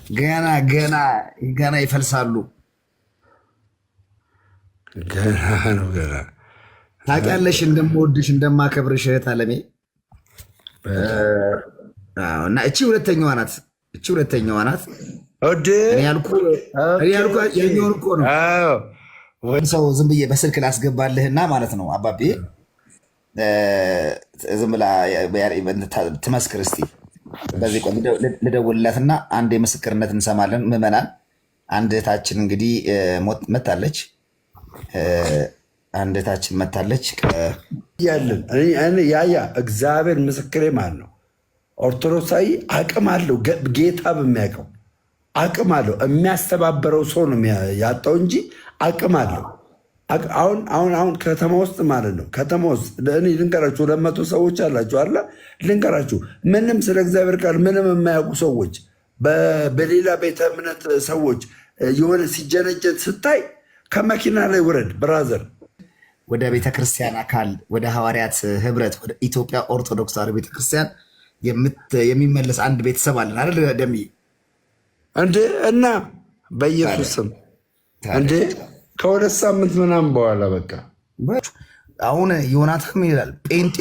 ገና ገና ገና ይፈልሳሉ። ገና ነው ገና። ታውቂያለሽ እንደምወድሽ እንደማከብርሽ እህት አለሜ። እና እቺ ሁለተኛዋ ናት። እኔ ያልኩ የኛውን እኮ ነው። ሰው ዝም ብዬ በስልክ ላስገባልህና ማለት ነው አባቤ ዝም ብላ ትመስክር እስቲ። በዚህ ቆይ ልደውልላትና አንድ የምስክርነት እንሰማለን። ምዕመናን አንድ እህታችን እንግዲህ መታለች። አንድ እህታችን መታለች ያለን ያያ እግዚአብሔር ምስክሬ ማለት ነው። ኦርቶዶክሳዊ አቅም አለው። ጌታ በሚያውቀው አቅም አለው። የሚያስተባበረው ሰው ነው ያጣው እንጂ አቅም አለው። አሁን ከተማ ውስጥ ማለት ነው። ከተማ ውስጥ እኔ ልንገራችሁ 200 ሰዎች አላችሁ አለ ልንገራችሁ። ምንም ስለ እግዚአብሔር ቃል ምንም የማያውቁ ሰዎች በሌላ ቤተ እምነት ሰዎች የሆነ ሲጀነጀን ስታይ ከመኪና ላይ ውረድ ብራዘር። ወደ ቤተክርስቲያን አካል ወደ ሐዋርያት ህብረት ወደ ኢትዮጵያ ኦርቶዶክስ ተዋሕዶ ቤተክርስቲያን የሚመለስ አንድ ቤተሰብ አለን አይደል ደምዬ? እንዴ እና በኢየሱስ ስም እንዴ ከሁለት ሳምንት ምናምን በኋላ በቃ አሁን ዮናታን ይላል ጴንጤ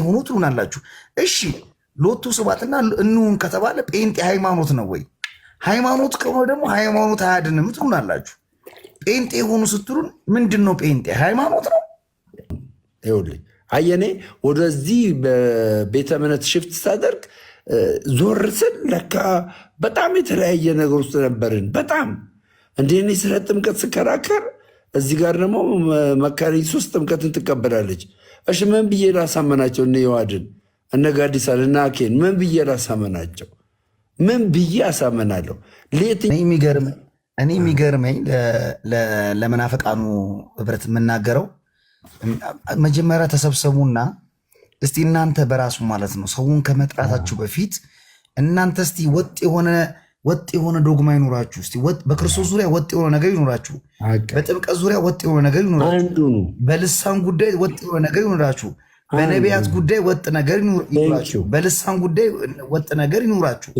ሁኑ ትሉናላችሁ። እሺ ሎቱ ስባትና እንሁን ከተባለ ጴንጤ ሃይማኖት ነው ወይ? ሃይማኖት ከሆነ ደግሞ ሃይማኖት አያድንም ትሉናላችሁ። ጴንጤ ሁኑ ስትሉን ምንድን ነው ጴንጤ? ሃይማኖት ነው። ይኸውልህ አየኔ ወደዚህ በቤተ እምነት ሽፍት ሳደርግ ዞር ስል ለካ በጣም የተለያየ ነገር ውስጥ ነበርን። በጣም እንደ እኔ ስለ ጥምቀት ስከራከር እዚህ ጋር ደግሞ መካነ ኢየሱስ ጥምቀትን ትቀበላለች። እሺ ምን ብዬ ላሳመናቸው? እነ ዮሐድን እነ ጋዲሳን እነ አኬን ምን ብዬ ላሳመናቸው? ምን ብዬ አሳመናለሁ? እኔ የሚገርመኝ ለመናፍቃኑ ህብረት የምናገረው መጀመሪያ ተሰብሰቡና እስቲ እናንተ በራሱ ማለት ነው ሰውን ከመጥራታችሁ በፊት እናንተ እስቲ ወጥ የሆነ ዶግማ ይኖራችሁ። እስቲ በክርስቶስ ዙሪያ ወጥ የሆነ ነገር ይኖራችሁ። በጥምቀት ዙሪያ ወጥ የሆነ ነገር ይኖራችሁ። በልሳን ጉዳይ ወጥ የሆነ ነገር ይኖራችሁ። በነቢያት ጉዳይ ወጥ ነገር ይኖራችሁ። በልሳን ጉዳይ ወጥ ነገር ይኖራችሁ።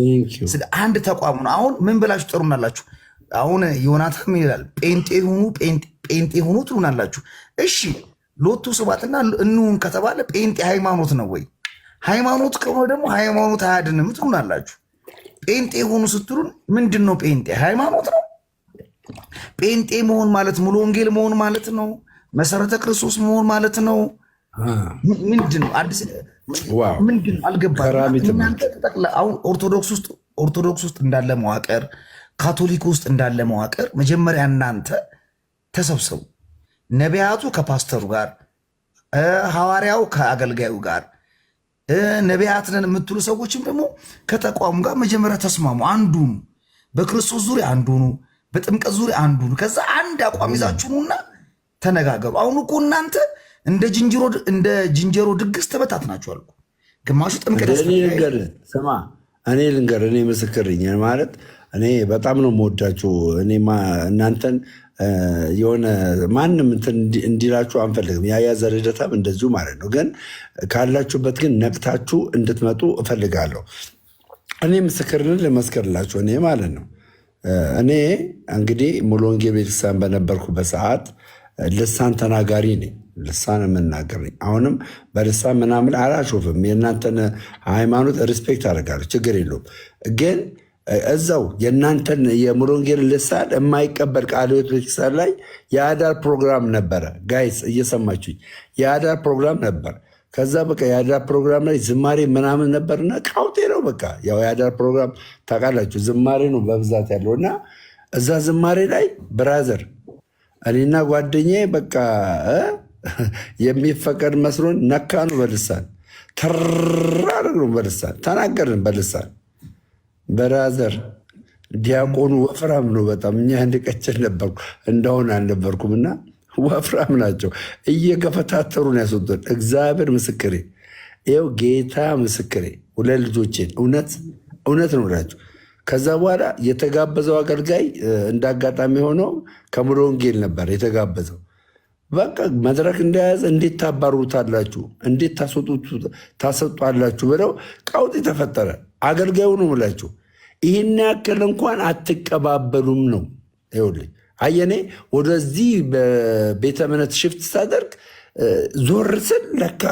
አንድ ተቋም ነው። አሁን ምን ብላችሁ ጠሩናላችሁ? አሁን ዮናታን ይላል ጴንጤ ሁኑ ትሉናላችሁ። እሺ ሎቱ ስባትና እንሁን ከተባለ ጴንጤ ሃይማኖት ነው ወይ? ሃይማኖት ከሆነ ደግሞ ሃይማኖት አያድንም ትሉናላችሁ። ጴንጤ ሁኑ ስትሉን ምንድን ነው ጴንጤ? ሃይማኖት ነው። ጴንጤ መሆን ማለት ሙሉ ወንጌል መሆን ማለት ነው። መሰረተ ክርስቶስ መሆን ማለት ነው። ምንድን ነው አዲስ ምንድን ነው አልገባም። እናንተ አሁን ኦርቶዶክስ ውስጥ እንዳለ መዋቅር፣ ካቶሊክ ውስጥ እንዳለ መዋቅር መጀመሪያ እናንተ ተሰብሰቡ። ነቢያቱ ከፓስተሩ ጋር፣ ሐዋርያው ከአገልጋዩ ጋር፣ ነቢያትንን የምትሉ ሰዎችም ደግሞ ከተቋሙ ጋር መጀመሪያ ተስማሙ። አንዱኑ በክርስቶስ ዙሪያ አንዱኑ፣ በጥምቀት ዙሪያ አንዱኑ። ከዛ አንድ አቋም ይዛችሁና ተነጋገሩ። አሁን እኮ እናንተ እንደ ዝንጀሮ ድግስ ተበታትናችኋል። ግማሹ ጥምቀት ስማ፣ እኔ ልንገር፣ እኔ ምስክር ነኝ ማለት እኔ በጣም ነው የምወዳችሁ። እኔ እናንተን የሆነ ማንም እንዲላችሁ አንፈልግም። ያያዘ ልደታም እንደዚሁ ማለት ነው። ግን ካላችሁበት ግን ነቅታችሁ እንድትመጡ እፈልጋለሁ። እኔ ምስክርን ልመስክርላችሁ እኔ ማለት ነው። እኔ እንግዲህ ሙሉ ወንጌል ቤተክርስቲያን በነበርኩበት ሰዓት ልሳን ተናጋሪ ነኝ። ልሳን የምናገር ነኝ። አሁንም በልሳን ምናምን አላሾፍም። የእናንተን ሃይማኖት ሪስፔክት አደርጋለሁ፣ ችግር የለውም። ግን እዛው የእናንተን የሙሉ ወንጌል ልሳን የማይቀበል ቃለ ሕይወት ቤተክርስቲያን ላይ የአዳር ፕሮግራም ነበረ። ጋይስ እየሰማችሁኝ፣ የአዳር ፕሮግራም ነበር። ከዛ በቃ የአዳር ፕሮግራም ላይ ዝማሬ ምናምን ነበርና ቃውጤ ነው። በቃ ያው የአዳር ፕሮግራም ታውቃላችሁ፣ ዝማሬ ነው በብዛት ያለው እና እዛ ዝማሬ ላይ ብራዘር እኔና ጓደኛዬ በቃ የሚፈቀድ መስሎን ነካኑ በልሳን ተራርግነው በልሳን ተናገርን በልሳን ብራዘር ዲያቆኑ ወፍራም ነው በጣም። እኛ እንድቀጭን ነበርኩ እንደሆነ አልነበርኩም። እና ወፍራም ናቸው እየገፈታተሩን ያስወጡን። እግዚአብሔር ምስክሬ፣ ይኸው ጌታ ምስክሬ፣ ሁለት ልጆቼን እውነት ነው እላችሁ። ከዛ በኋላ የተጋበዘው አገልጋይ እንዳጋጣሚ ሆነው ከሙሉ ወንጌል ነበር የተጋበዘው። በቃ መድረክ እንደያዘ እንዴት ታባሩታላችሁ፣ እንዴት ታሰጧላችሁ ብለው ቀውጢ ተፈጠረ። አገልጋዩ ነው ምላችሁ ይህን ያክል እንኳን አትቀባበሉም ነው። ይኸውልህ አየኔ ወደዚህ በቤተ እምነት ሽፍት ሳደርግ ዞር ስል ለካ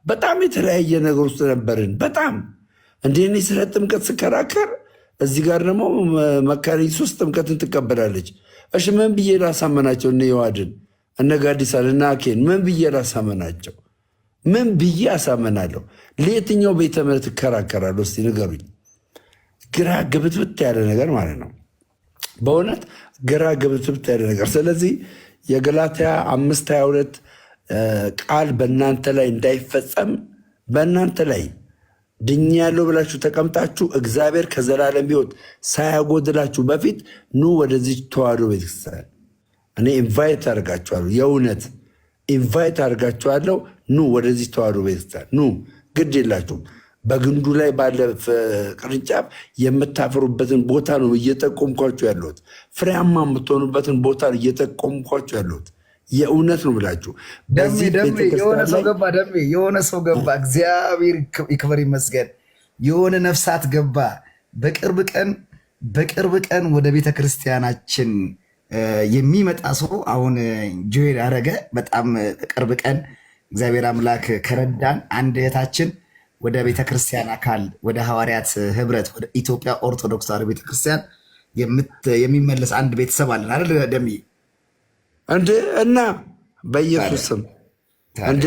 በጣም የተለያየ ነገር ውስጥ ነበርን። በጣም እንደ እኔ ስለ ጥምቀት ስከራከር እዚህ ጋር ደግሞ መካነ ኢየሱስ ጥምቀትን ትቀበላለች። እሺ ምን ብዬ ላሳመናቸው? እነ ዮሐድን እነ ጋዲሳን እነ አኬን ምን ብዬ ላሳመናቸው? ምን ብዬ አሳመናለሁ? ለየትኛው ቤተ እምነት እከራከራለሁ? እስቲ ንገሩኝ። ግራ ግብትብት ያለ ነገር ማለት ነው። በእውነት ግራ ግብትብት ያለ ነገር። ስለዚህ የገላትያ 5:22 ቃል በእናንተ ላይ እንዳይፈጸም በእናንተ ላይ ድኛለሁ ብላችሁ ተቀምጣችሁ እግዚአብሔር ከዘላለም ሕይወት ሳያጎድላችሁ በፊት ኑ ወደዚህ ተዋህዶ ቤተክርስቲያን እኔ ኢንቫይት አድርጋችኋለሁ። የእውነት ኢንቫይት አድርጋችኋለሁ። ኑ ወደዚህ ተዋህዶ ቤተክርስቲያን ኑ። ግድ የላችሁም። በግንዱ ላይ ባለ ቅርንጫፍ የምታፈሩበትን ቦታ ነው እየጠቆምኳችሁ ያለሁት። ፍሬያማ የምትሆኑበትን ቦታ ነው እየጠቆምኳችሁ ያለሁት። የእውነት ነው ብላችሁ የሆነ ሰው ገባ። እግዚአብሔር ይክበር ይመስገን። የሆነ ነፍሳት ገባ። በቅርብ ቀን ወደ ቤተ ክርስቲያናችን የሚመጣ ሰው አሁን ጆይን አረገ። በጣም ቅርብ ቀን እግዚአብሔር አምላክ ከረዳን አንድ እህታችን ወደ ቤተ ክርስቲያን አካል ወደ ሐዋርያት ህብረት ወደ ኢትዮጵያ ኦርቶዶክስ ተዋሕዶ ቤተክርስቲያን የሚመለስ አንድ ቤተሰብ አለን አይደል ደምዬ? እንዴ እና በኢየሱስ ስም እንዴ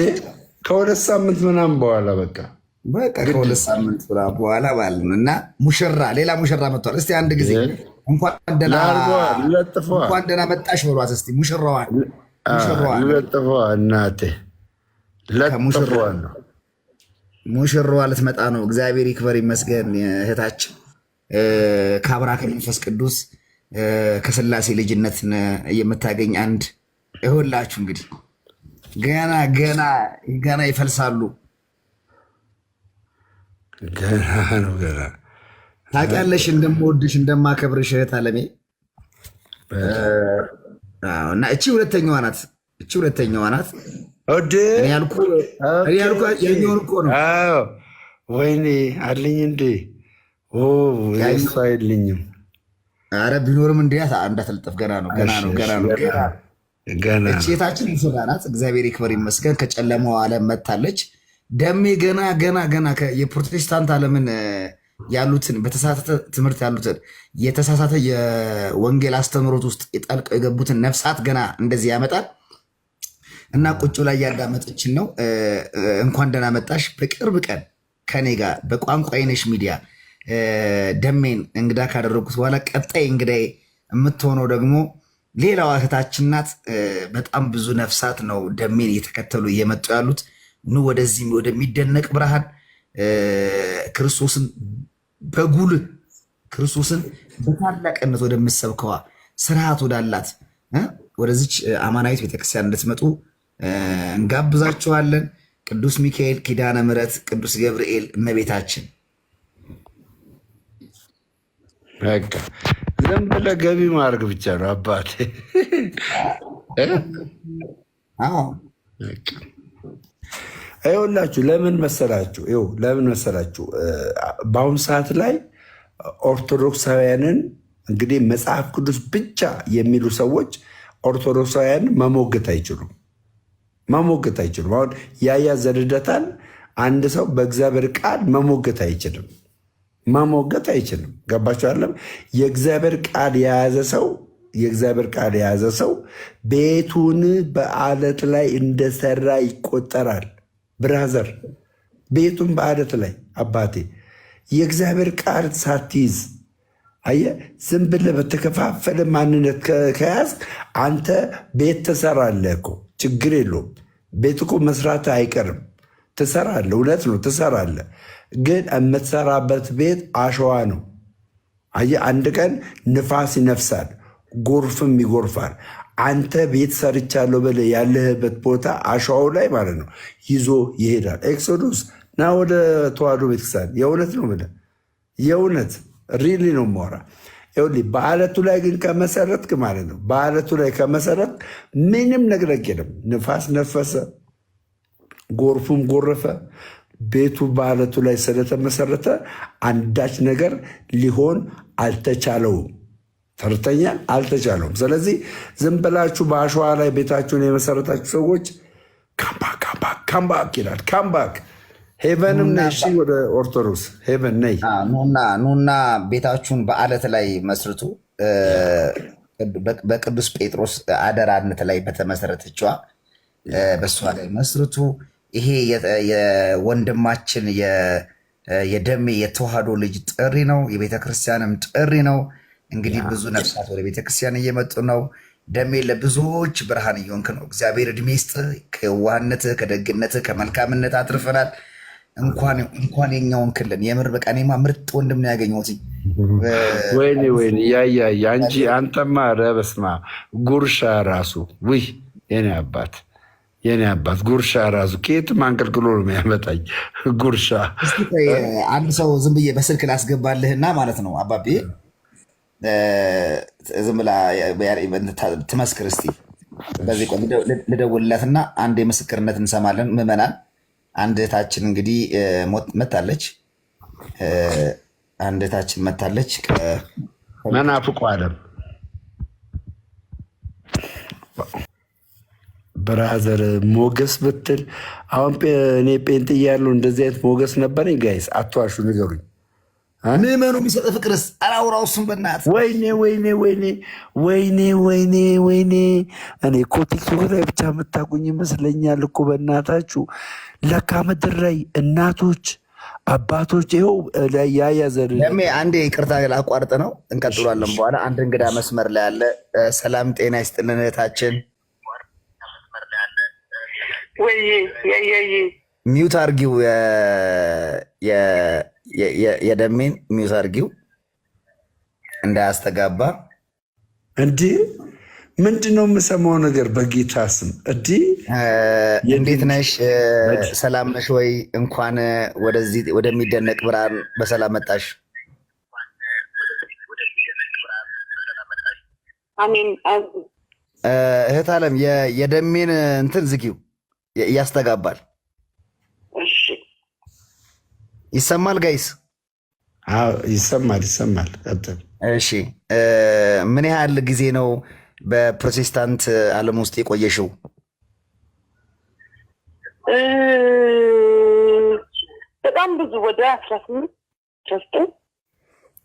ከሁለት ሳምንት ምናምን በኋላ በቃ ከሁለት ሳምንት በኋላ ማለት ነው። እና ሌላ ሙሽራ መጥቷል። እስቲ አንድ ጊዜ እንኳን ደህና መጣሽ በሏት እስቲ ሙሽራዋን። ለጥፏ እናቴ ለጥፏ ነው። ሙሽራዋ ልትመጣ ነው። እግዚአብሔር ይክበር ይመስገን። እህታችን ከአብራ ከመንፈስ ቅዱስ ከስላሴ ልጅነት የምታገኝ አንድ ይሁላችሁ። እንግዲህ ገና ይፈልሳሉ። ገና ነው ገና ታውቂያለሽ እንደምወድሽ እንደማከብርሽ እህት አለሜ። እና እቺ ሁለተኛዋ ናት። እኔ ያልኩህ እኮ ነው። ወይኔ አለኝ እንዴ እሱ አይልኝም። አረ ቢኖርም እንዲያት እንዳትልጥፍ ገና ነው። እቼታችን ሙሽራ ናት። እግዚአብሔር ይክበር ይመስገን። ከጨለማው ዓለም መጥታለች። ደሜ ገና የፕሮቴስታንት ዓለምን ያሉትን በተሳሳተ ትምህርት ያሉትን የተሳሳተ የወንጌል አስተምህሮት ውስጥ ጠልቀው የገቡትን ነፍሳት ገና እንደዚህ ያመጣል እና ቁጭ ላይ ያዳመጠችን ነው። እንኳን ደህና መጣሽ። በቅርብ ቀን ከኔ ጋር በቋንቋ አይነሽ ሚዲያ ደሜን እንግዳ ካደረጉት በኋላ ቀጣይ እንግዳይ የምትሆነው ደግሞ ሌላዋ እህታችን ናት። በጣም ብዙ ነፍሳት ነው ደሜን እየተከተሉ እየመጡ ያሉት። ኑ ወደዚህ ወደሚደነቅ ብርሃን ክርስቶስን በጉልህ ክርስቶስን በታላቅነት ወደምሰብከዋ ስርዓት ወዳላት ወደዚች አማናዊት ቤተክርስቲያን እንድትመጡ እንጋብዛችኋለን። ቅዱስ ሚካኤል፣ ኪዳነ ምሕረት፣ ቅዱስ ገብርኤል፣ እመቤታችን በቃ ዝም ብለህ ገቢ ማድረግ ብቻ ነው አባቴ። ይኸውላችሁ ለምን መሰላችሁ በአሁኑ ሰዓት ላይ ኦርቶዶክሳውያንን እንግዲህ መጽሐፍ ቅዱስ ብቻ የሚሉ ሰዎች ኦርቶዶክሳውያንን መሞገት አይችሉም። አሁን ያያ ዘልደታን አንድ ሰው በእግዚአብሔር ቃል መሞገት አይችልም። ገባችሁ አይደለም? የእግዚአብሔር ቃል የያዘ ሰው ቤቱን በአለት ላይ እንደሰራ ይቆጠራል። ብራዘር ቤቱን በአለት ላይ አባቴ የእግዚአብሔር ቃል ሳትይዝ አየህ፣ ዝም ብለህ በተከፋፈለ ማንነት ከያዝ አንተ ቤት ትሰራለህ እኮ ችግር የለውም። ቤት እኮ መስራት አይቀርም፣ ትሰራለህ። እውነት ነው ትሰራለህ። ግን የምትሰራበት ቤት አሸዋ ነው። አየህ፣ አንድ ቀን ንፋስ ይነፍሳል፣ ጎርፍም ይጎርፋል። አንተ ቤት ሰርቻለሁ ብለህ ያለህበት ቦታ አሸዋው ላይ ማለት ነው ይዞ ይሄዳል። ኤክሶዶስ ና ወደ ተዋህዶ ቤተክርስቲያን። የእውነት ነው ብለህ የእውነት ሪሊ ነው የማወራ። ይኸውልህ በአለቱ ላይ ግን ከመሰረትክ ማለት ነው በአለቱ ላይ ከመሰረት ምንም ነግረግ የለም። ንፋስ ነፈሰ፣ ጎርፉም ጎረፈ፣ ቤቱ በአለቱ ላይ ስለተመሰረተ አንዳች ነገር ሊሆን አልተቻለውም። ተርተኛል፣ አልተቻለውም። ስለዚህ ዝም ብላችሁ በአሸዋ ላይ ቤታችሁን የመሰረታችሁ ሰዎች ካምባክ ይላል። ካምባክ ሄቨንም ነሽ ወደ ኦርቶዶክስ ሄቨን ነይ። ኑና ቤታችሁን በአለት ላይ መስርቱ። በቅዱስ ጴጥሮስ አደራነት ላይ በተመሰረተችዋ በእሷ ላይ መስርቱ። ይሄ የወንድማችን የደሜ የተዋህዶ ልጅ ጥሪ ነው። የቤተክርስቲያንም ጥሪ ነው። እንግዲህ ብዙ ነፍሳት ወደ ቤተክርስቲያን እየመጡ ነው። ደሜ ለብዙዎች ብርሃን እየሆንክ ነው። እግዚአብሔር እድሜ ይስጥህ። ከዋህነትህ፣ ከደግነትህ፣ ከመልካምነት አትርፈናል። እንኳን የኛውን ክልን የምር በቃ እኔማ ምርጥ ወንድም ነው ያገኘሁት። ወይኔ ያያ እንጂ አንተማ ኧረ በስመ አብ ጉርሻ ራሱ ውይ የኔ አባት ጉርሻ ራሱ ከየትም አንቀልቅሎ ነው የሚያመጣኝ ጉርሻ። አንድ ሰው ዝም ብዬ በስልክ ላስገባልህና ማለት ነው አባቤ ዝም ብላ ትመስክር እስቲ። በዚህ ቆይ ልደውልለትና አንድ የምስክርነት እንሰማለን። ምዕመናን አንድ እህታችን እንግዲህ መታለች። አንድ እህታችን መታለች። መናፍቁ ዓለም ብራዘር ሞገስ ብትል አሁን እኔ ጴንጤ እያለሁ እንደዚህ አይነት ሞገስ ነበረኝ። ጋይስ አትዋሹ፣ ንገሩኝ። ምዕመኑ የሚሰጥ ፍቅርስ አላውራው እሱን በእናትህ። ወይኔ እኔ እኮ ቲክቶክ ላይ ብቻ የምታቁኝ ይመስለኛል እኮ በእናታችሁ። ለካ ምድር ላይ እናቶች አባቶች ይኸው ያያዘር ለሜ አንዴ ይቅርታ ላቋርጥ ነው፣ እንቀጥሏለን በኋላ። አንድ እንግዳ መስመር ላይ አለ። ሰላም ጤና ይስጥልን እህታችን። ሚዩት አርጊው፣ የደሜን ሚዩት አርጊው እንዳያስተጋባ። እንዲህ ምንድን ነው የምሰማው ነገር? በጌታ ስም እንዴት ነሽ? ሰላም ነሽ ወይ? እንኳን ወደዚህ ወደሚደነቅ ብርሃን በሰላም መጣሽ። አሜን። እህት አለም የደሜን እንትን ዝጊው፣ ያስተጋባል። ይሰማል ጋይስ? ይሰማል። እሺ፣ ምን ያህል ጊዜ ነው በፕሮቴስታንት ዓለም ውስጥ የቆየሽው? በጣም ብዙ፣ ወደ 18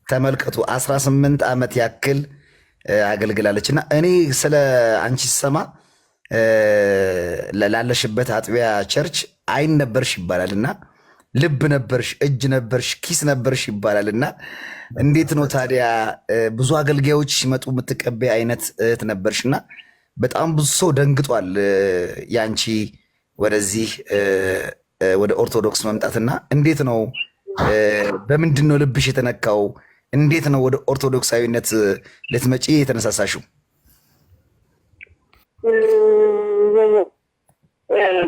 ተመልከቱ፣ 18 ዓመት ያክል አገልግላለች። እና እኔ ስለ አንቺ ስሰማ ላለሽበት አጥቢያ ቸርች አይን ነበርሽ ይባላል እና ልብ ነበርሽ፣ እጅ ነበርሽ፣ ኪስ ነበርሽ ይባላል እና እንዴት ነው ታዲያ ብዙ አገልጋዮች ሲመጡ የምትቀበይ አይነት እህት ነበርሽ እና በጣም ብዙ ሰው ደንግጧል ያንቺ ወደዚህ ወደ ኦርቶዶክስ መምጣትና እንዴት ነው በምንድን ነው ልብሽ የተነካው? እንዴት ነው ወደ ኦርቶዶክሳዊነት ልትመጪ የተነሳሳሽው?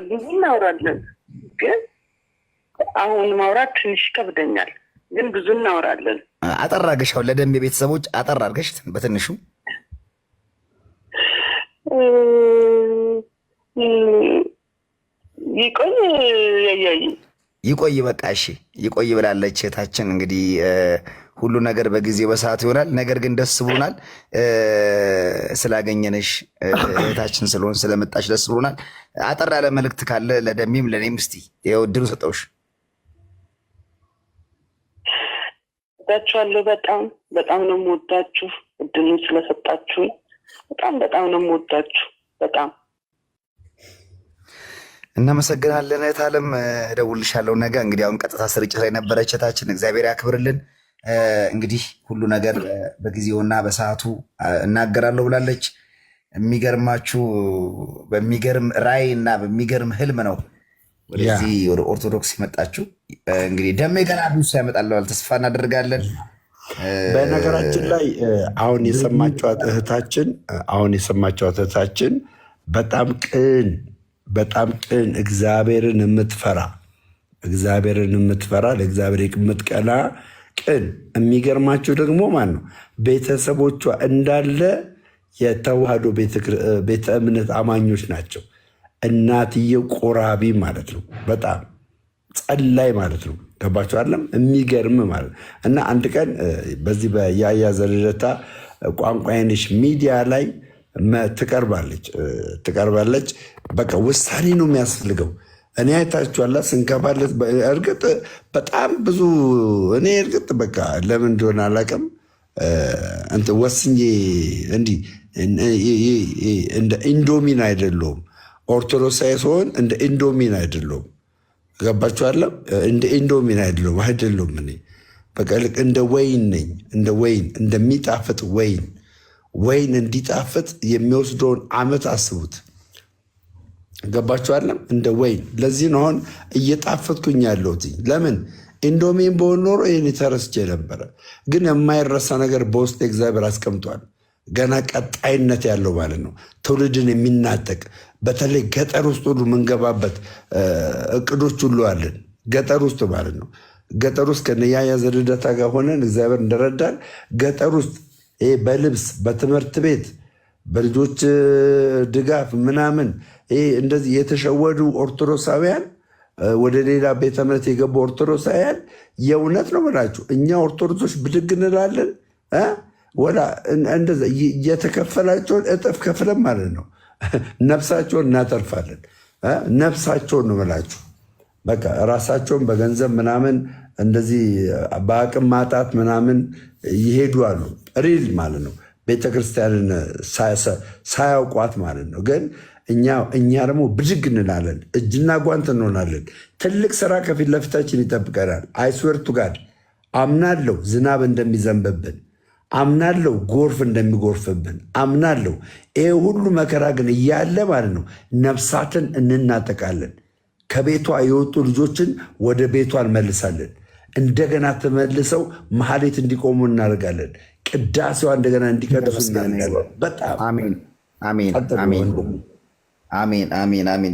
ብዙ እናወራለን ግን አሁን ማውራት ትንሽ ይከብደኛል፣ ግን ብዙ እናወራለን። አጠር አድርገሽ አሁን ለደሜ ቤተሰቦች አጠር አድርገሽ በትንሹ ይቆይ በቃ እሺ፣ ይቆይ ብላለች እህታችን። እንግዲህ ሁሉ ነገር በጊዜው በሰዓት ይሆናል። ነገር ግን ደስ ብሎናል ስላገኘንሽ እህታችን ስለሆን ስለመጣሽ ደስ ብሎናል። አጠር ያለ መልእክት ካለ ለደሜም ለእኔም እስቲ ይኸው እድሉ ሰጠውሽ። ወዳችኋለሁ። በጣም ነው የምወዳችሁ። እድሉን ስለሰጣችሁ በጣም ነው የምወዳችሁ። በጣም እናመሰግናለን እህት አለም። እደውልልሻለሁ ነገ። እንግዲህ አሁን ቀጥታ ስርጭት ላይ ነበረች እህታችን። እግዚአብሔር ያክብርልን። እንግዲህ ሁሉ ነገር በጊዜውና በሰዓቱ እናገራለሁ ብላለች። የሚገርማችሁ በሚገርም ራዕይ እና በሚገርም ህልም ነው ወደዚህ ወደ ኦርቶዶክስ የመጣችሁ። እንግዲህ ደሜ ገና ብዙ ያመጣለዋል ተስፋ እናደርጋለን። በነገራችን ላይ አሁን የሰማችኋት እህታችን በጣም ቅን እግዚአብሔርን የምትፈራ ለእግዚአብሔር የምትቀና ቅን። የሚገርማችሁ ደግሞ ማን ነው ቤተሰቦቿ እንዳለ የተዋህዶ ቤተ እምነት አማኞች ናቸው። እናትየው ቆራቢ ማለት ነው። በጣም ጸላይ ማለት ነው። ገባችሁ አይደለም? የሚገርም ማለት እና አንድ ቀን በዚህ በያያ ዘልደታ ቋንቋዬንሽ ሚዲያ ላይ ትቀርባለች። በቃ ውሳኔ ነው የሚያስፈልገው። እኔ አይታችኋላ ስንከባለት እርግጥ በጣም ብዙ እኔ እርግጥ በቃ ለምን እንደሆነ አላውቅም ወስኜ እንዲህ እንደ ኢንዶሚን አይደለሁም። ኦርቶዶክሳዊ ሲሆን እንደ ኢንዶሚን አይደለሁም። ገባችኋለም? እንደ ኢንዶሚን አይደለሁም። እኔ በቃ ልክ እንደ ወይን ነኝ። እንደ ወይን እንደሚጣፍጥ ወይን እንዲጣፍጥ የሚወስደውን ዓመት አስቡት። ገባችኋለም? እንደ ወይን። ለዚህ ነው አሁን እየጣፈጥኩኝ ያለሁት። ለምን ኢንዶሚን በሆን ኖሮ ይህን ተረስቼ ነበረ። ግን የማይረሳ ነገር በውስጥ እግዚአብሔር አስቀምጧል። ገና ቀጣይነት ያለው ማለት ነው። ትውልድን የሚናጠቅ በተለይ ገጠር ውስጥ ሁሉ የምንገባበት እቅዶች ሁሉ አለን። ገጠር ውስጥ ማለት ነው። ገጠር ውስጥ ከነያያ ዘልደታ ጋር ሆነን እግዚአብሔር እንደረዳን ገጠር ውስጥ በልብስ በትምህርት ቤት በልጆች ድጋፍ ምናምን እንደዚህ የተሸወዱ ኦርቶዶክሳውያን ወደ ሌላ ቤተ እምነት የገቡ ኦርቶዶክሳውያን የእውነት ነው ብላችሁ እኛ ኦርቶዶክሶች ብድግ እንላለን። ወላ እንደዛ የተከፈላቸውን እጥፍ ከፍለን ማለት ነው ነፍሳቸውን እናተርፋለን። ነፍሳቸውን ነው ብላችሁ በቃ ራሳቸውን በገንዘብ ምናምን እንደዚህ በአቅም ማጣት ምናምን ይሄዱ አሉ። ሪል ማለት ነው ቤተክርስቲያንን ሳያውቋት ማለት ነው። ግን እኛ ደግሞ ብድግ እንላለን፣ እጅና ጓንት እንሆናለን። ትልቅ ስራ ከፊት ለፊታችን ይጠብቀናል። አይስወርቱ ጋር አምናለሁ ዝናብ እንደሚዘንብብን አምናለሁ፣ ጎርፍ እንደሚጎርፍብን አምናለሁ። ይሄ ሁሉ መከራ ግን እያለ ማለት ነው ነፍሳትን እንናጠቃለን። ከቤቷ የወጡ ልጆችን ወደ ቤቷ እንመልሳለን። እንደገና ተመልሰው መሐሌት እንዲቆሙ እናደርጋለን። ቅዳሴዋ እንደገና እንዲቀድሱ እናደርጋለን። በጣም አሜን።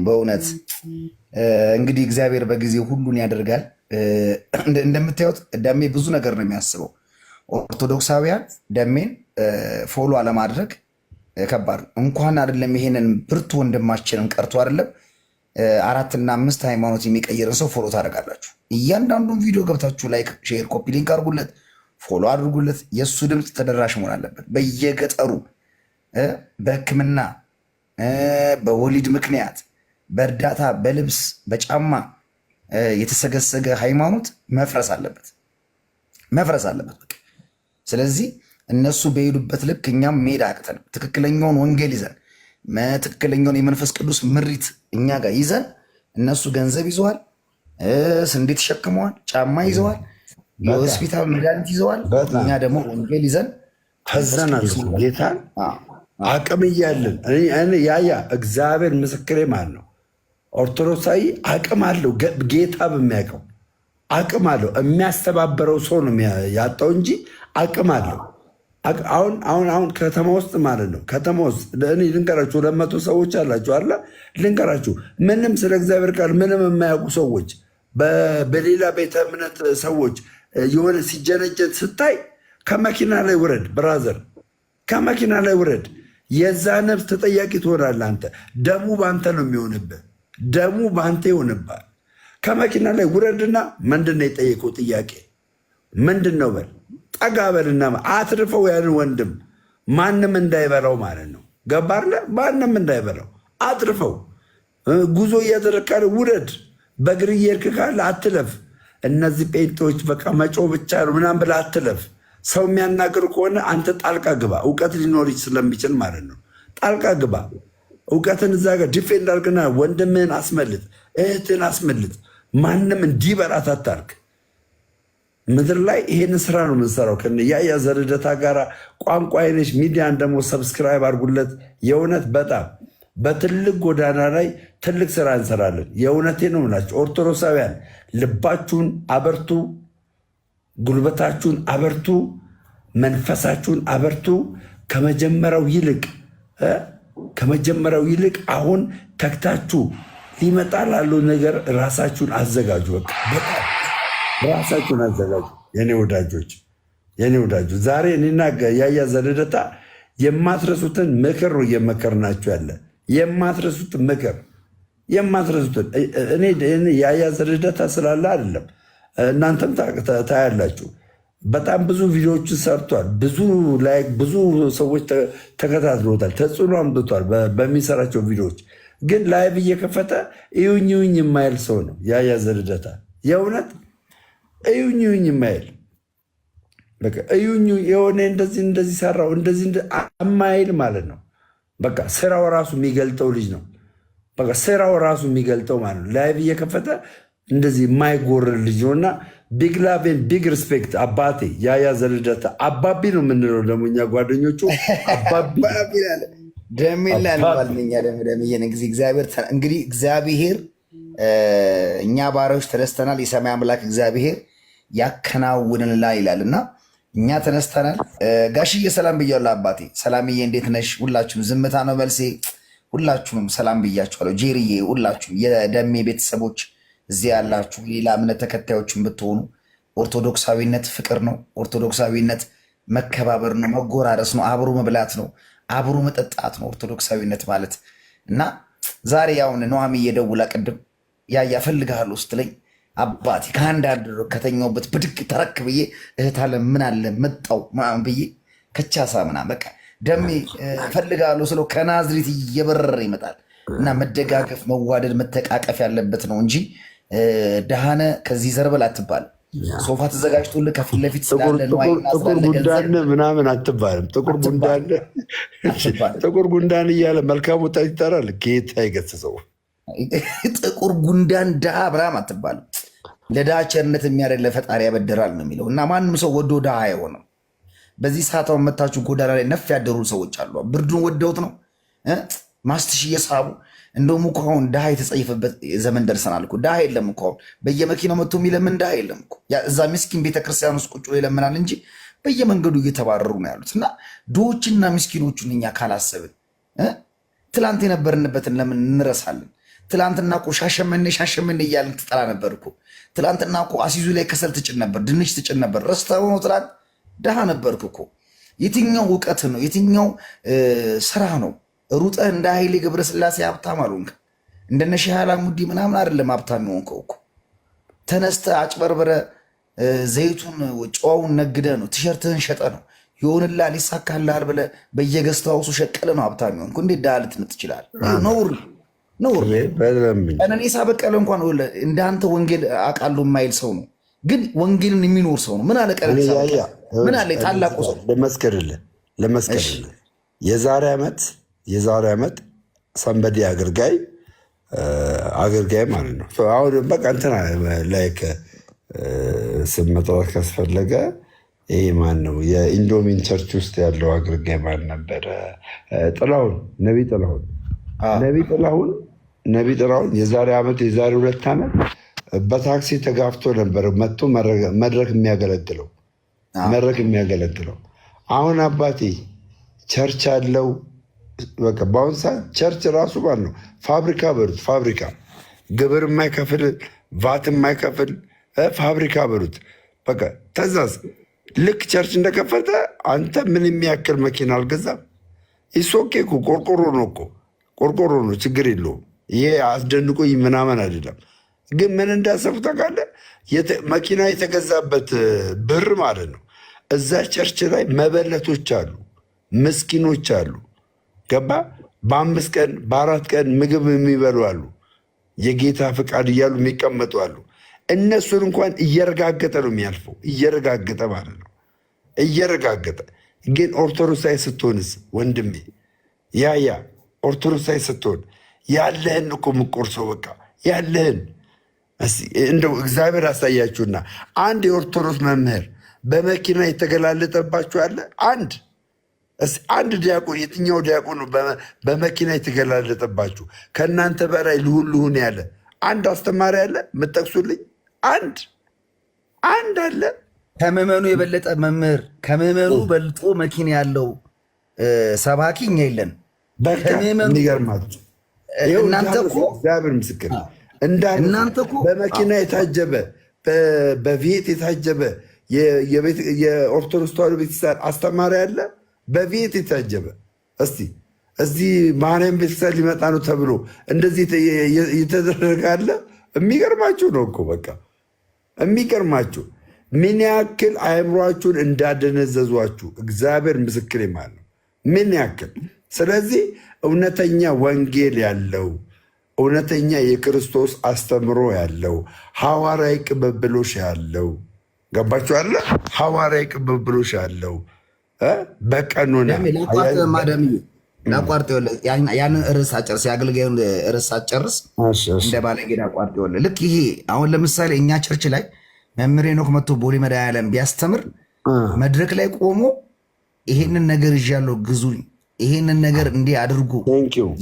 በእውነት እንግዲህ እግዚአብሔር በጊዜ ሁሉን ያደርጋል። እንደምታዩት ደሜ ብዙ ነገር ነው የሚያስበው። ኦርቶዶክሳውያን ደሜን ፎሎ አለማድረግ ከባድ ነው። እንኳን አይደለም ይሄንን ብርቱ ወንድማችንን ቀርቶ አይደለም 4 እና 5 ሃይማኖት የሚቀይርን ሰው ፎሎ ታደርጋላችሁ። እያንዳንዱን ቪዲዮ ገብታችሁ ላይክ፣ ሼር፣ ኮፒ ሊንክ አድርጉለት፣ ፎሎ አድርጉለት። የእሱ ድምፅ ተደራሽ መሆን አለበት። በየገጠሩ በሕክምና በወሊድ ምክንያት በእርዳታ በልብስ በጫማ የተሰገሰገ ሃይማኖት መፍረስ አለበት። ስለዚህ እነሱ በሄዱበት ልክ እኛም መሄድ አቅተን ትክክለኛውን ወንጌል ይዘን ትክክለኛውን የመንፈስ ቅዱስ ምሪት እኛ ጋር ይዘን እነሱ ገንዘብ ይዘዋል፣ ስንዴ ተሸክመዋል፣ ጫማ ይዘዋል፣ የሆስፒታል መድኃኒት ይዘዋል። እኛ ደግሞ ወንጌል ይዘን ተዘናል። ጌታን አቅም እያለን ያያ እግዚአብሔር ምስክሬ ማለት ነው። ኦርቶዶክሳዊ አቅም አለው። ጌታ በሚያውቀው አቅም አለው። የሚያስተባበረው ሰው ነው ያጣው እንጂ አቅም አለው። አሁን ከተማ ውስጥ ማለት ነው። ከተማ ውስጥ እኔ ልንገራችሁ 200 ሰዎች አላችሁ አለ ልንገራችሁ፣ ምንም ስለ እግዚአብሔር ቃል ምንም የማያውቁ ሰዎች በሌላ ቤተ እምነት ሰዎች የሆነ ሲጀነጀን ስታይ ከመኪና ላይ ውረድ፣ ብራዘር ከመኪና ላይ ውረድ። የዛ ነፍስ ተጠያቂ ትሆናለህ አንተ። ደሙ በአንተ ነው የሚሆንብህ። ደሙ በአንተ ይሆንብሃል። ከመኪና ላይ ውረድና ምንድን ነው የጠየቀው ጥያቄ ምንድን ነው በል፣ ጠጋ በልና አትርፈው ያንን ወንድም ማንም እንዳይበላው ማለት ነው። ገባርለ ማንም እንዳይበላው አትርፈው። ጉዞ እያደረካለ ውረድ። በእግር እየሄድክ ካለ አትለፍ። እነዚህ ጴንጤዎች በቃ መጮ ብቻ ነው ምናምን ብለህ አትለፍ። ሰው የሚያናግር ከሆነ አንተ ጣልቃ ግባ። እውቀት ሊኖር ስለሚችል ማለት ነው። ጣልቃ ግባ። እውቀትን እዛ ጋር ዲፌንድ አድርግና ወንድምህን አስመልጥ፣ እህትን አስመልጥ። ማንም እንዲበላት አታርግ። ምድር ላይ ይሄን ስራ ነው የምንሰራው ከያያ ዘልደታ ጋር። ቋንቋዬንሽ ሚዲያን ደግሞ ሰብስክራይብ አድርጉለት። የእውነት በጣም በትልቅ ጎዳና ላይ ትልቅ ስራ እንሰራለን። የእውነቴ ነው የምላችሁ ኦርቶዶክሳውያን፣ ልባችሁን አበርቱ፣ ጉልበታችሁን አበርቱ፣ መንፈሳችሁን አበርቱ። ከመጀመሪያው ይልቅ አሁን ተግታችሁ ሊመጣ ላለው ነገር ራሳችሁን አዘጋጁ። በቃ ራሳችሁን አዘጋጁ የኔ ወዳጆች። ዛሬ እኔና ያያ ዘልደታ የማትረሱትን ምክር ነው እየመከርናችሁ ያለ። የማትረሱትን ምክር የማትረሱትን እኔ የአያዝ ልደታ ስላለ አይደለም። እናንተም ታያላችሁ። በጣም ብዙ ቪዲዮዎችን ሰርቷል። ብዙ ሰዎች ተከታትሎታል። ተጽዕኖ አምጥቷል በሚሰራቸው ቪዲዮዎች። ግን ላይቭ እየከፈተ እዩኝ እዩኝ የማይል ሰው ነው የአያዝ ልደታ። የእውነት እዩኝ እዩኝ የማይል እዩኝ የሆነ እንደዚህ ሰራው እንደዚህ የማይል ማለት ነው። በቃ ስራው ራሱ የሚገልጠው ልጅ ነው። በቃ ስራው ራሱ የሚገልጠው ማለት ነው። ላይቭ እየከፈተ እንደዚህ የማይጎርር ልጅ ነው እና ቢግ ላቭን ቢግ ሪስፔክት አባቴ የአያዝ ልደታ አባቢ ነው የምንለው ደግሞ እኛ ጓደኞቹ አባቢ እንግዲህ እግዚአብሔር እኛ ባሪያዎች ተነስተናል፣ የሰማይ አምላክ እግዚአብሔር ያከናውንልናል ይላል እና እኛ ተነስተናል። ጋሽዬ ሰላም ብያለሁ አባቴ። ሰላምዬ እንዴት ነሽ? ሁላችሁም ዝምታ ነው መልሴ። ሁላችሁንም ሰላም ብያችኋለሁ። ጄሪዬ፣ ሁላችሁም የደሜ ቤተሰቦች እዚህ ያላችሁ ሌላ እምነት ተከታዮችን ብትሆኑ ኦርቶዶክሳዊነት ፍቅር ነው። ኦርቶዶክሳዊነት መከባበር ነው፣ መጎራረስ ነው፣ አብሮ መብላት ነው፣ አብሮ መጠጣት ነው ኦርቶዶክሳዊነት ማለት እና ዛሬ ያውን ኑሃሚ እየደውላ ቅድም ያያ እፈልግሃለሁ ስትለኝ አባቴ ከአንድ ከተኛውበት ብድግ ተረክ ብዬ እህት አለ ምን አለ መጣው ምናምን ብዬ ከቻሳ ምናምን በቃ ደሜ እፈልግሃለሁ ስለው ከናዝሬት እየበረረ ይመጣል እና መደጋገፍ፣ መዋደድ፣ መተቃቀፍ ያለበት ነው እንጂ ደሃነ ከዚህ ዘርበል አትባል። ሶፋ ተዘጋጅቶልህ ከፊት ለፊት ጥቁር ጉንዳን ምናምን አትባልም። ጥቁር ጉንዳን እያለ መልካም ወጣት ይጠራል። ጌታ ይገስጸው። ጥቁር ጉንዳን ድሃ ብራም አትባልም። ለድሃ ቸርነት የሚያደርግ ለፈጣሪ ያበድራል ነው የሚለው እና ማንም ሰው ወዶ ድሃ አይሆንም። በዚህ ሰዓት መታችሁ ጎዳና ላይ ነፍ ያደሩ ሰዎች አሉ። ብርዱን ወደውት ነው ማስትሽ እየሳቡ እንደውም እኮ አሁን ድሃ የተጸየፈበት ዘመን ደርሰናል እኮ። ድሃ የለም እኮ አሁን በየመኪናው መጥቶ የሚለምን ድሃ የለም እኮ። እዛ ምስኪን ቤተክርስቲያን ውስጥ ቁጭ ይለምናል እንጂ በየመንገዱ እየተባረሩ ነው ያሉት። እና ድሆችና ምስኪኖቹን እኛ ካላሰብን ትላንት የነበርንበትን ለምን እንረሳለን? ትላንትና እኮ ሻሸመኔ እያልን ትጠራ ነበር እኮ። ትላንትና እኮ አሲዙ ላይ ከሰል ትጭን ነበር፣ ድንች ትጭን ነበር። ረስተኸው ነው? ትላንት ድሃ ነበርክ እኮ። የትኛው እውቀት ነው? የትኛው ስራ ነው? ሩጠህ እንደ ኃይሌ ገብረስላሴ ሀብታም አልሆንክ። እንደነ ሼህ አላሙዲ ምናምን አይደለም ሀብታም የሆንከው እኮ። ተነስተህ አጭበርበረ ዘይቱን ጨዋውን ነግደ ነው፣ ቲሸርትህን ሸጠ ነው ይሆንልሃል ይሳካልሃል ብለህ በየገዝታውሱ ሸቀለ ነው ሀብታም የሆንኩ። እንዴት ድሃ ልትምጥ ትችላለህ? ነውር። ቀነኒሳ በቀለ እንኳን እንዳንተ ወንጌል አውቃለሁ የማይል ሰው ነው፣ ግን ወንጌልን የሚኖር ሰው ነው። ምን አለ ቀነኒሳ? ምን አለ? ታላቁ ሰው ለመስከርልህ የዛሬ ዓመት ሰንበዴ አገልጋይ ማለት ነው። አሁን በቃ እንትና ላይክ ስም መጥራት ካስፈለገ ይሄ ማን ነው? የኢንዶሚን ቸርች ውስጥ ያለው አገልጋይ ማን ነበረ? ጥላሁን፣ ነቢይ ጥላሁን የዛሬ 2 ዓመት በታክሲ ተጋፍቶ ነበር መጥቶ መድረክ የሚያገለግለው። አሁን አባቴ ቸርች አለው። በቃ በአሁን ሰዓት ቸርች ራሱ ማለት ነው ፋብሪካ በሉት። ፋብሪካ ግብር የማይከፍል ቫት የማይከፍል ፋብሪካ በሉት። በቃ ተዛዝ ልክ ቸርች እንደከፈተ አንተ ምን የሚያክል መኪና አልገዛም። ኢሶኬ እኮ ቆርቆሮ ነው፣ ችግር የለውም። ይሄ አስደንቆኝ ምናምን አይደለም። ግን ምን እንዳሰቡ ታውቃለህ? መኪና የተገዛበት ብር ማለት ነው። እዛ ቸርች ላይ መበለቶች አሉ፣ ምስኪኖች አሉ። ገባ? በ5 ቀን በ4 ቀን ምግብ የሚበሉ አሉ፣ የጌታ ፍቃድ እያሉ የሚቀመጡ አሉ። እነሱን እንኳን እየረጋገጠ ነው የሚያልፈው፣ እየረጋገጠ ማለት ነው፣ እየረጋገጠ። ግን ኦርቶዶክሳዊ ስትሆንስ ወንድሜ፣ ኦርቶዶክሳዊ ስትሆን ያለህን እኮ የምቆርሰው በቃ ያለህን። እንደው እግዚአብሔር አሳያችሁና አንድ የኦርቶዶክስ መምህር በመኪና የተገላለጠባችሁ አለ? አንድ ዲያቆን፣ የትኛው ዲያቆን ነው በመኪና የተገላለጠባችሁ? ከእናንተ በላይ ልሁን ያለ አንድ አስተማሪ አለ የምጠቅሱልኝ? አንድ አለ? ከምዕመኑ የበለጠ መምህር፣ ከምዕመኑ በልጦ መኪና ያለው ሰባኪ እኛ የለን። የሚገርማችሁ እናንተ እኮ እግዚአብሔር ምስክር እናንተ እኮ በመኪና የታጀበ በቪየት የታጀበ የኦርቶዶክስ ተዋሕዶ ቤተክርስቲያን አስተማሪ አለ፣ በቪየት የታጀበ። እስቲ እዚህ ማርያም ቤተክርስቲያን ሊመጣ ነው ተብሎ እንደዚህ እየተደረጋለ የሚገርማችሁ ነው እኮ በቃ የሚገርማችሁ ምን ያክል አእምሯችሁን እንዳደነዘዟችሁ እግዚአብሔር ምስክር ማለት ነው። ምን ያክል ስለዚህ እውነተኛ ወንጌል ያለው እውነተኛ የክርስቶስ አስተምሮ ያለው ሐዋርያዊ ቅብብሎሽ ያለው ገባችሁ አለ ሐዋርያዊ ቅብብሎሽ ያለው በቀኑና ላቋርጥ ያን ርዕስ አጨርስ የአገልጋዩን ርዕስ አጨርስ እንደ ባለጌ ላቋርጥ ይወለ ልክ ይሄ አሁን ለምሳሌ እኛ ቸርች ላይ መምህር ሄኖክ መጥቶ ቦሌ መድኃኔዓለም ቢያስተምር መድረክ ላይ ቆሞ ይሄንን ነገር ይዣለሁ ግዙኝ ይሄንን ነገር እንዲህ አድርጉ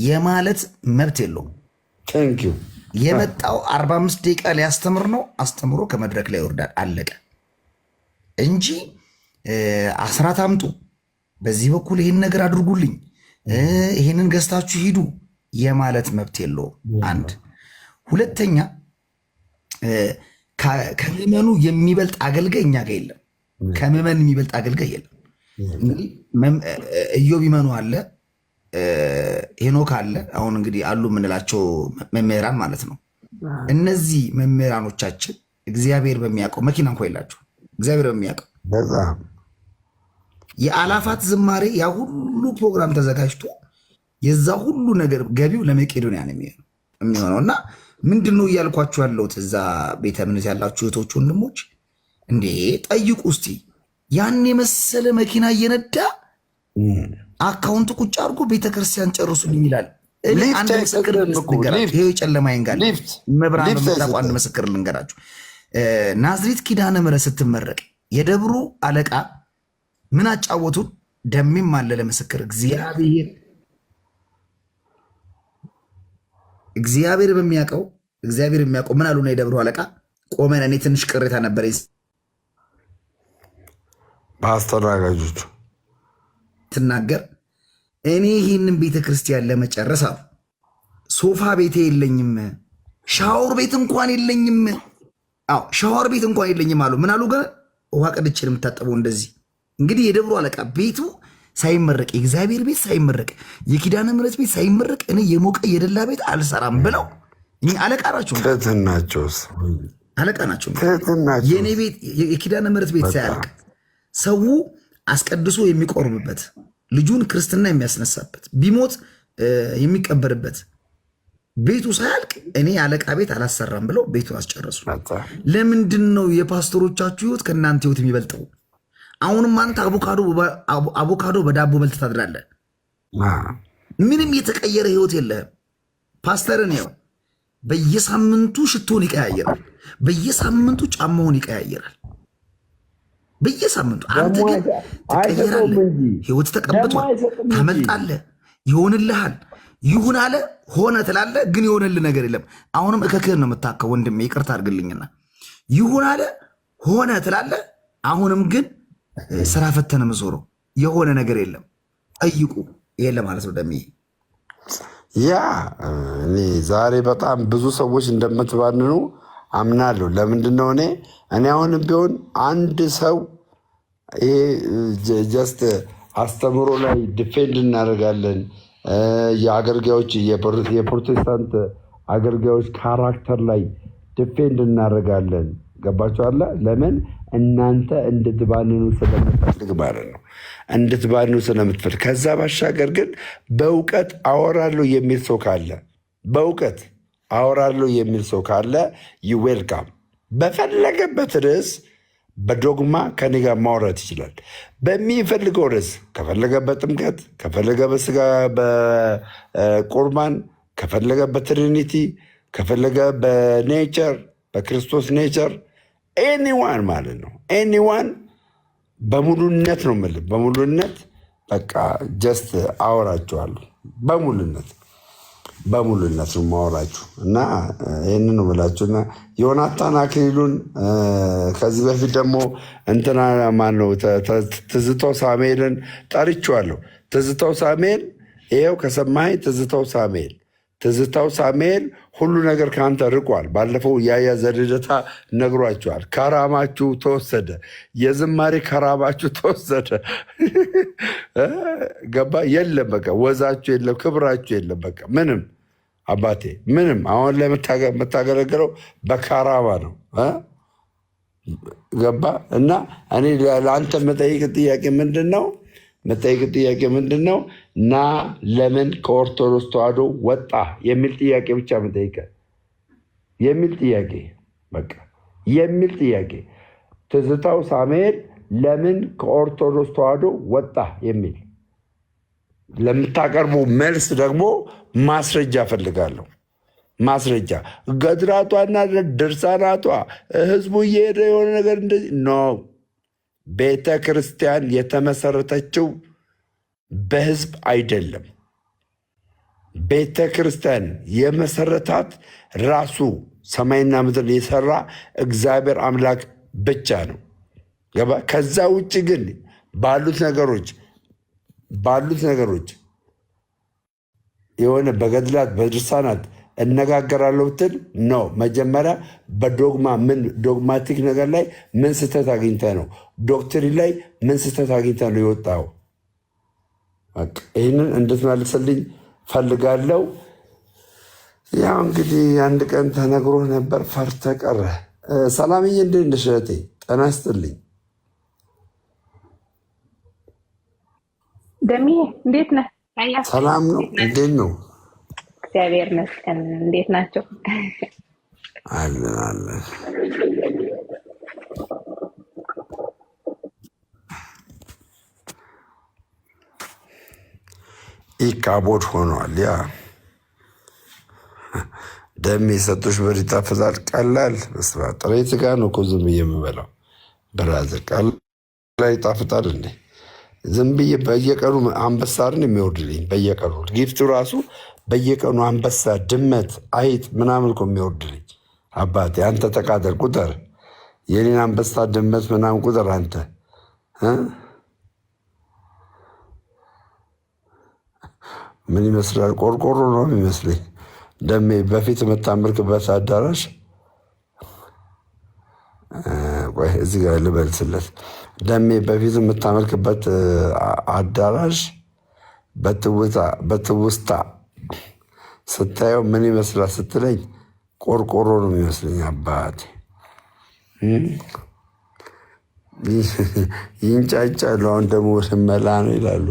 የማለት መብት የለውም። የመጣው 45 ደቂቃ ሊያስተምር ነው። አስተምሮ ከመድረክ ላይ ይወርዳል። አለቀ እንጂ አስራት አምጡ፣ በዚህ በኩል ይህን ነገር አድርጉልኝ፣ ይህንን ገዝታችሁ ሂዱ የማለት መብት የለውም። አንድ ሁለተኛ ከምዕመኑ የሚበልጥ አገልጋይ እኛ ጋር የለም። ከምዕመን የሚበልጥ አገልጋይ የለም። እንግዲህ ኢዮብ ይመኑ አለ፣ ሄኖክ አለ። አሁን እንግዲህ አሉ የምንላቸው መምህራን ማለት ነው። እነዚህ መምህራኖቻችን እግዚአብሔር በሚያውቀው መኪና እንኳ የላቸው። እግዚአብሔር በሚያውቀው የአላፋት ዝማሬ ያ ሁሉ ፕሮግራም ተዘጋጅቶ የዛ ሁሉ ነገር ገቢው ለመቄዶንያ ነው የሚሆነው። እና ምንድን ነው እያልኳችሁ ያለሁት እዛ ቤተ እምነት ያላችሁ እህቶች ወንድሞች፣ እንዴ ጠይቁ እስቲ። ያን የመሰለ መኪና እየነዳ አካውንት ቁጭ አድርጎ ቤተክርስቲያን ጨርሱልኝ ይላል። አንድ ምስክር ልንገራችሁ። ይሄ ጨለማ ይንጋል መብራን በመጣቁ አንድ ምስክር ልንገራችሁ። ናዝሬት ኪዳነ ምሕረት ስትመረቅ የደብሩ አለቃ ምን አጫወቱን? ደሜም አለ ለምስክር እግዚአብሔር በሚያውቀው ምን አሉ ነው የደብሩ አለቃ ቆመን፣ እኔ ትንሽ ቅሬታ ነበር በአስተናጋጆቹ ትናገር፣ እኔ ይህንን ቤተክርስቲያን ለመጨረስ አሉ ሶፋ ቤቴ የለኝም፣ ሻወር ቤት እንኳን የለኝም። አዎ ሻወር ቤት እንኳን የለኝም አሉ። ምን አሉ? ገ ውሃ ቀድቼ የምታጠበው እንደዚህ። እንግዲህ የደብሩ አለቃ ቤቱ ሳይመረቅ የእግዚአብሔር ቤት ሳይመረቅ የኪዳነ ምሕረት ቤት ሳይመረቅ እኔ የሞቀ የደላ ቤት አልሰራም ብለው አለቃ ናቸው። አለቃ ናቸው። የእኔ ቤት የኪዳነ ምሕረት ቤት ሳያልቅ ሰው አስቀድሶ የሚቆርብበት ልጁን ክርስትና የሚያስነሳበት ቢሞት የሚቀበርበት ቤቱ ሳያልቅ እኔ አለቃ ቤት አላሰራም ብለው ቤቱን አስጨረሱ። ለምንድን ነው የፓስተሮቻችሁ ህይወት ከእናንተ ህይወት የሚበልጠው? አሁንም አንተ አቮካዶ በዳቦ በልተህ ታድራለህ። ምንም የተቀየረ ህይወት የለህም። ፓስተርን ያው በየሳምንቱ ሽቶን ይቀያየራል፣ በየሳምንቱ ጫማውን ይቀያየራል፣ በየሳምንቱ። አንተ ግን ትቀየራለህ። ህይወት ተቀብቷል፣ ታመልጣለህ፣ ይሆንልሃል። ይሁን አለ ሆነ ትላለህ፣ ግን የሆነልህ ነገር የለም። አሁንም እከክህን ነው የምታከው ወንድሜ፣ ይቅርታ አድርግልኝና ይሁን አለ ሆነ ትላለህ። አሁንም ግን ስራ ፈተነ ምዞረው የሆነ ነገር የለም። ጠይቁ። ይሄን ለማለት ነው ደምዬ። ያ እኔ ዛሬ በጣም ብዙ ሰዎች እንደምትባንኑ አምናለሁ። ለምንድን ነው እኔ አሁንም ቢሆን አንድ ሰው ይሄ ጀስት አስተምሮ ላይ ዲፌንድ እናደርጋለን የአገልጋዮች የፕሮቴስታንት አገልጋዮች ካራክተር ላይ ዲፌንድ እናደርጋለን። ገባችኋል? ለምን? እናንተ እንድትባንኑ ስለምትፈልግ ማለት ነው። እንድትባንኑ ስለምትፈልግ። ከዛ ባሻገር ግን በእውቀት አወራለሁ የሚል ሰው ካለ በእውቀት አወራለሁ የሚል ሰው ካለ ዌልካም። በፈለገበት ርዕስ በዶግማ ከኔ ጋር ማውራት ይችላል። በሚፈልገው ርዕስ ከፈለገ በጥምቀት ከፈለገ በስጋ በቁርባን ከፈለገ በትሪኒቲ ከፈለገ በኔቸር በክርስቶስ ኔቸር ኤኒዋን ማለት ነው። ኤኒዋን በሙሉነት ነው የምልህ። በሙሉነት በቃ ጀስት አወራችኋለሁ። በሙሉነት ነው ማወራችሁ እና ይህንን ነው የምላችሁና ዮናታን አክሊሉን ከዚህ በፊት ደግሞ እንትና ማነው ትዝታው ሳሙኤልን ጠርቼዋለሁ። ትዝታው ሳሙኤል ይኸው ከሰማኸኝ ትዝታው ሳሙኤል ትዝታው ሳሙኤል ሁሉ ነገር ከአንተ ርቋል። ባለፈው ያያ ዘልደታ ነግሯቸዋል። ከራማችሁ ተወሰደ፣ የዝማሬ ከራማችሁ ተወሰደ። ገባ የለም በቃ ወዛችሁ የለም፣ ክብራችሁ የለም። በቃ ምንም አባቴ ምንም። አሁን ላይ የምታገለግለው በካራማ ነው። ገባ እና እኔ ለአንተ መጠይቅ ጥያቄ ምንድን ነው? እና ለምን ከኦርቶዶክስ ተዋህዶ ወጣ የሚል ጥያቄ ብቻ መጠይቀ የሚል ጥያቄ በቃ የሚል ጥያቄ። ትዝታው ሳሙኤል ለምን ከኦርቶዶክስ ተዋህዶ ወጣ የሚል ለምታቀርቡ መልስ ደግሞ ማስረጃ ፈልጋለሁ። ማስረጃ ገድራቷና ድርሳናቷ ህዝቡ እየሄደ የሆነ ነገር እንደዚህ ነው። ቤተ ክርስቲያን የተመሰረተችው በህዝብ አይደለም። ቤተ ክርስቲያን የመሰረታት ራሱ ሰማይና ምድር የሰራ እግዚአብሔር አምላክ ብቻ ነው። ገባ? ከዛ ውጭ ግን ባሉት ነገሮች የሆነ በገድላት በድርሳናት እነጋገራለሁ ብትል ነው። መጀመሪያ በዶግማ ምን ዶግማቲክ ነገር ላይ ምን ስህተት አግኝተ ነው? ዶክትሪን ላይ ምን ስህተት አግኝተ ነው የወጣው? ይህንን እንድትመልስልኝ ፈልጋለሁ። ያው እንግዲህ አንድ ቀን ተነግሮ ነበር፣ ፈርተ ቀረ። ሰላምዬ እንዴት ነሽ እህቴ? ጤና ይስጥልኝ። ደምዬ እንዴት ነህ? ሰላም ነው? እንዴት ነው? እግዚአብሔር ይመስገን። እንዴት ናቸው? አለን አለን። ኢካቦድ ሆኗል። ያ ደም የሰጡሽ ብር ይጣፍጣል። ቀላል በስመ አብ ጥሬ ስጋ ነው እኮ ዝም ብዬ የምበላው። ብራዘር ቀላል ይጣፍጣል እንዴ? ዝም ብዬ በየቀኑ አንበሳርን የሚወርድልኝ በየቀኑ ጊፍቱ ራሱ በየቀኑ አንበሳ፣ ድመት፣ አይጥ ምናምን እኮ የሚወርድልኝ። አባቴ አንተ ተቃጠል ቁጥር የኔን አንበሳ፣ ድመት ምናምን ቁጥር አንተ ምን ይመስላል? ቆርቆሮ ነው የሚመስለኝ። ደሜ በፊት የምታምርክበት አዳራሽ ቆይ እዚህ ጋር ልበልስለት። ደሜ በፊት የምታመልክበት አዳራሽ በትውስታ ስታየው ምን ይመስላል ስትለኝ ቆርቆሮ ነው የሚመስለኝ። አባቴ ይንጫጫሉ። አሁን ደግሞ መላ ነው ይላሉ።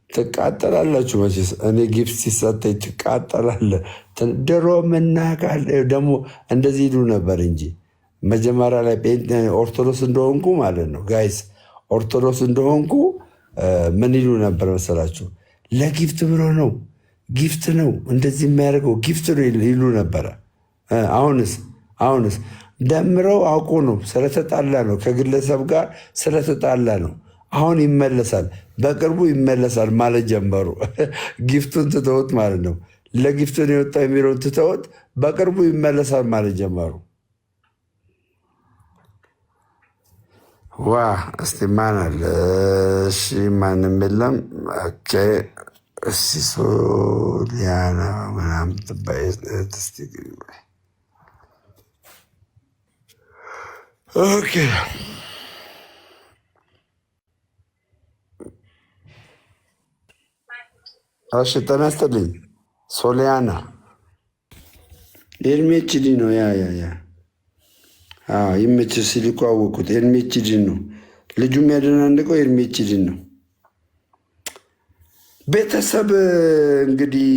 ትቃጠላላችሁ መቼስ። እኔ ጊፍት ሲሰጠኝ ትቃጠላለ። ድሮ ምናቃል ደግሞ እንደዚህ ይሉ ነበር እንጂ መጀመሪያ ላይ ኦርቶዶክስ እንደሆንኩ ማለት ነው ጋይስ፣ ኦርቶዶክስ እንደሆንኩ ምን ይሉ ነበር መሰላችሁ? ለጊፍት ብሎ ነው፣ ጊፍት ነው እንደዚህ የሚያደርገው ጊፍት ነው ይሉ ነበረ። አሁንስ ደምረው አውቆ ነው፣ ስለተጣላ ነው፣ ከግለሰብ ጋር ስለተጣላ ነው። አሁን ይመለሳል፣ በቅርቡ ይመለሳል ማለት ጀመሩ። ጊፍቱን ትተውት ማለት ነው። ለጊፍቱን የወጣ የሚለውን ትተውት በቅርቡ ይመለሳል ማለት ጀመሩ። ዋ እስቲ ማን አለ? እሺ ማንም የለም። ኦኬ እስቲ ሶሊያና ምናምን ትባይ እስቲ ኦኬ እሺ ጤና ይስጥልኝ። ሶሊያና ኤልሜችዲ ነው። ያ ይመች ሲል እኮ አወኩት። ኤልሜችዲን ነው ልጁ የሚያደናንቀው፣ ኤልሜችዲን ነው። ቤተሰብ እንግዲህ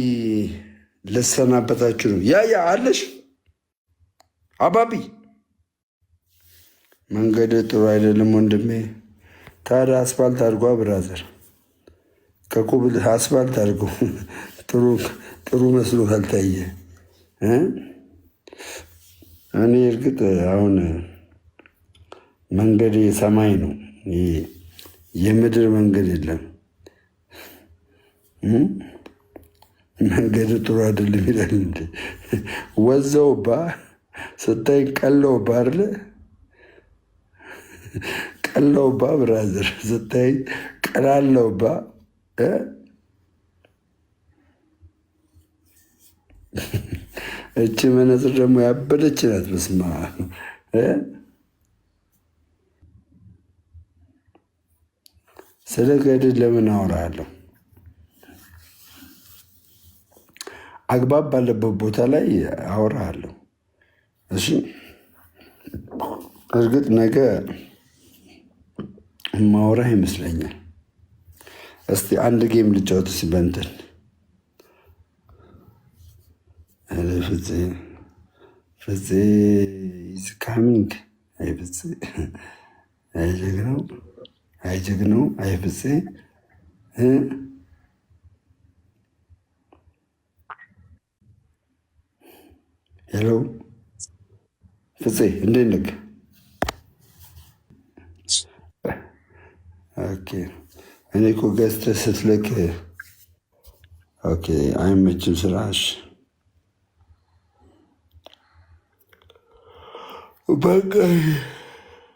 ልሰናበታችሁ ነው። ያ አለሽ አባቢ መንገድ ጥሩ አይደለም ወንድሜ። ታዲያ አስፋልት አድርጓ ብራዘር፣ ከኩብል አስፋልት አድርገው። ጥሩ መስሎ ካልታየ እኔ እርግጥ አሁን መንገድ የሰማይ ነው፣ የምድር መንገድ የለም። መንገድ ጥሩ አይደለም ይላል እንደ ወዘውባ ስታይ ቀለውባ አለ ቀለውባ ብራዘር ስታይ ቀላለውባ እቺ መነጽር ደግሞ ያበደች ናት። በስማ ስለ ገድል ለምን አወራለሁ? አግባብ ባለበት ቦታ ላይ አወራለሁ። እሺ እርግጥ ነገ ማውራህ ይመስለኛል። እስቲ አንድ ጌም ልጫወት ሲበንትን ፍፄ ኢዝ ካሚንግ። አይ ፍፄ፣ አይ ጀግናው፣ አይ ጀግናው፣ አይ ፍፄ። ሄሎ ፍፄ እንዴት ነህ? ኦኬ እኔ እኮ ገዝተህ ስትልክ ኦኬ አይመችም ስራሽ። በቃ